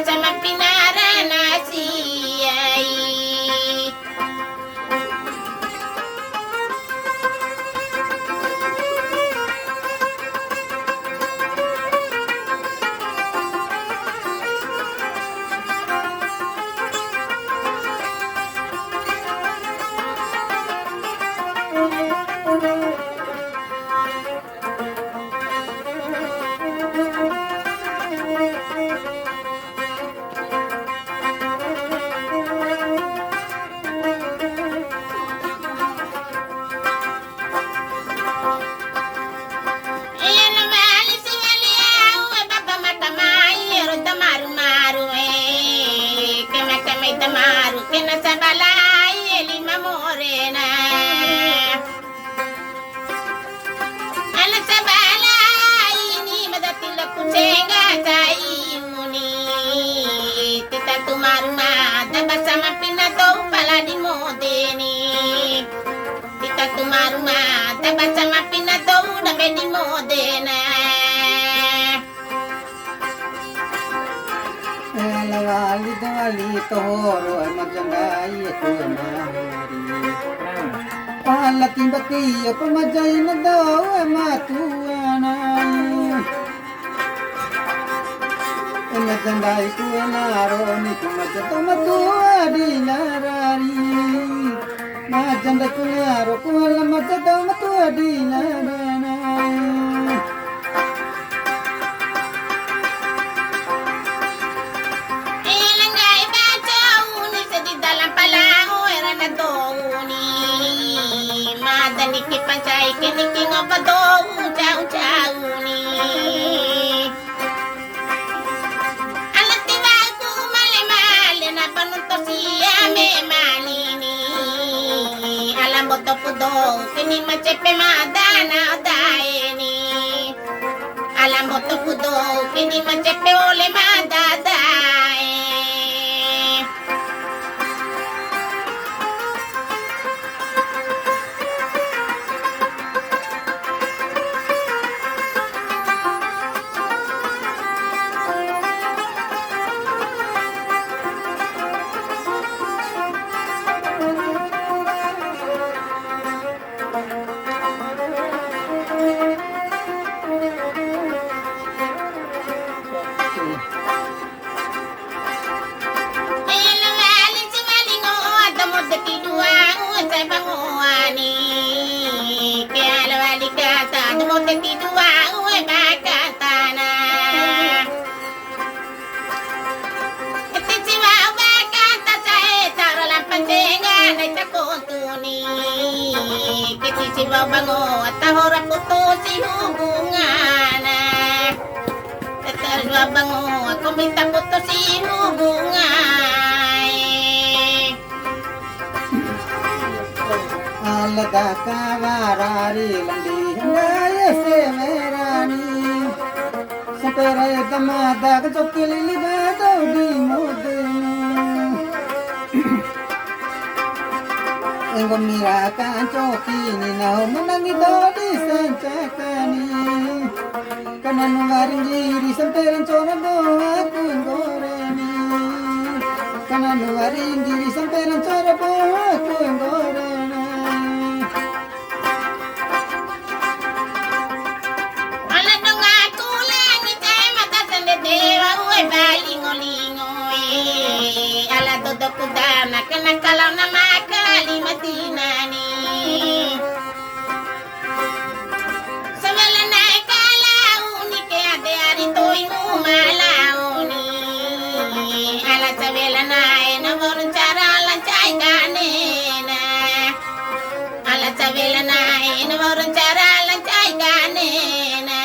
sama pinaranasiay. Tamaru que na sabalai ele mamorena ala sabalai ni madatila kucenga tai muni kita tumaru mata bersama pinato pala di modeni kita tumaru mata bersama pinato dapat di modena Lawali dawali toro majandai ko mahuri Pala timbati ako majay na daw matuana Majandai ko naro ni kumajato matuari narari Majandai ko naro ko alam majato matuari narari Niki pancai niki ngobadong jauh-jauh ni alat tibaku male-male na panuntos siya me malini alam boto pudo kini macepe madana odaeni alam boto pudo kini macepe ole madadae bango at tahora puto si hubungan Tatarwa bango ako minta puto si hubungan Alaga kawarari landi hangaya se merani Sapere damada kachokili libado di modena Engko mirakan cokini nau menangi dodi sencakani Kanan waring diri semperin cona doa kun goreni Kanan waring diri semperin cona doa kun goreni Ala dong aku langit mata sende dewa uwe balingo-lingo Ala dodok kudana kena kalau nama Madinani Samala naik kalau ni ke ade ari toy mu malauni ala samala naik na borun cara lancai kanena ala samala naik na borun cara lancai kanena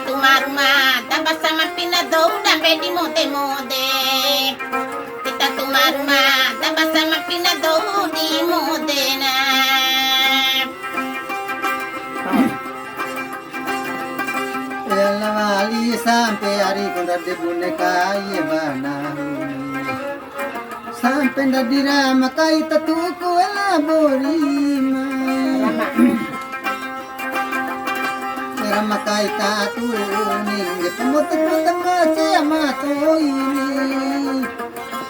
tumarumada basta mapinadouda pwede mode-mode. Kita tumarumada basta mapinadodi mode na. Ela wali sampai hari kondar de boneka ye bana. Sampai ndadira makai tatuku ela borima. Era makai tatu ni pemotong-potong kaca amato ini.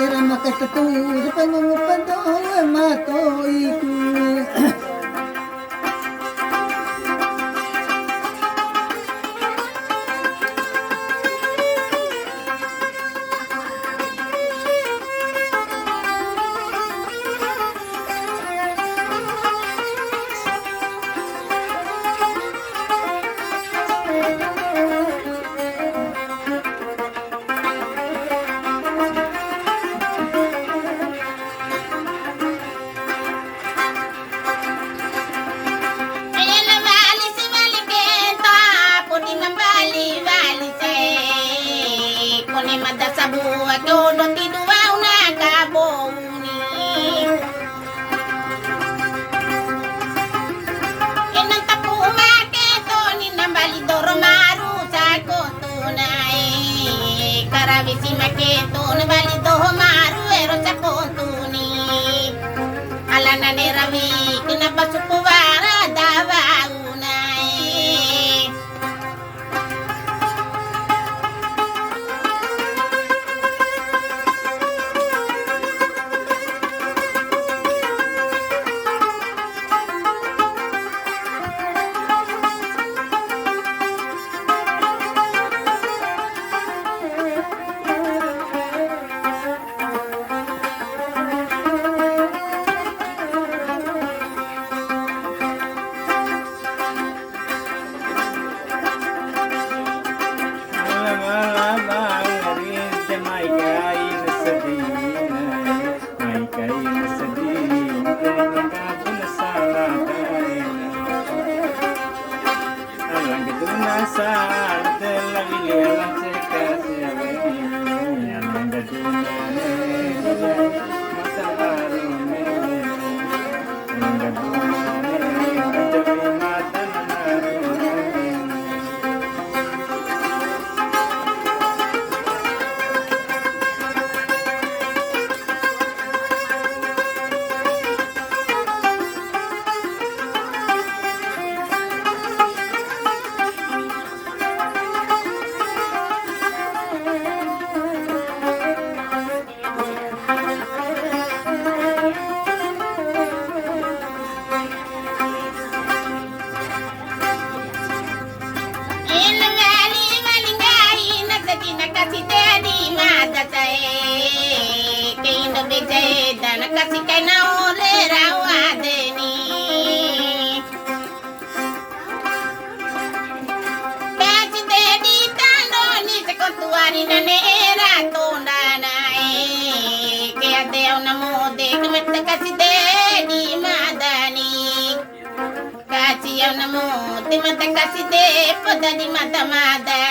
Era makai tatu pangungupan do amato itu. Ela mata kasih deh pada di mata-mata.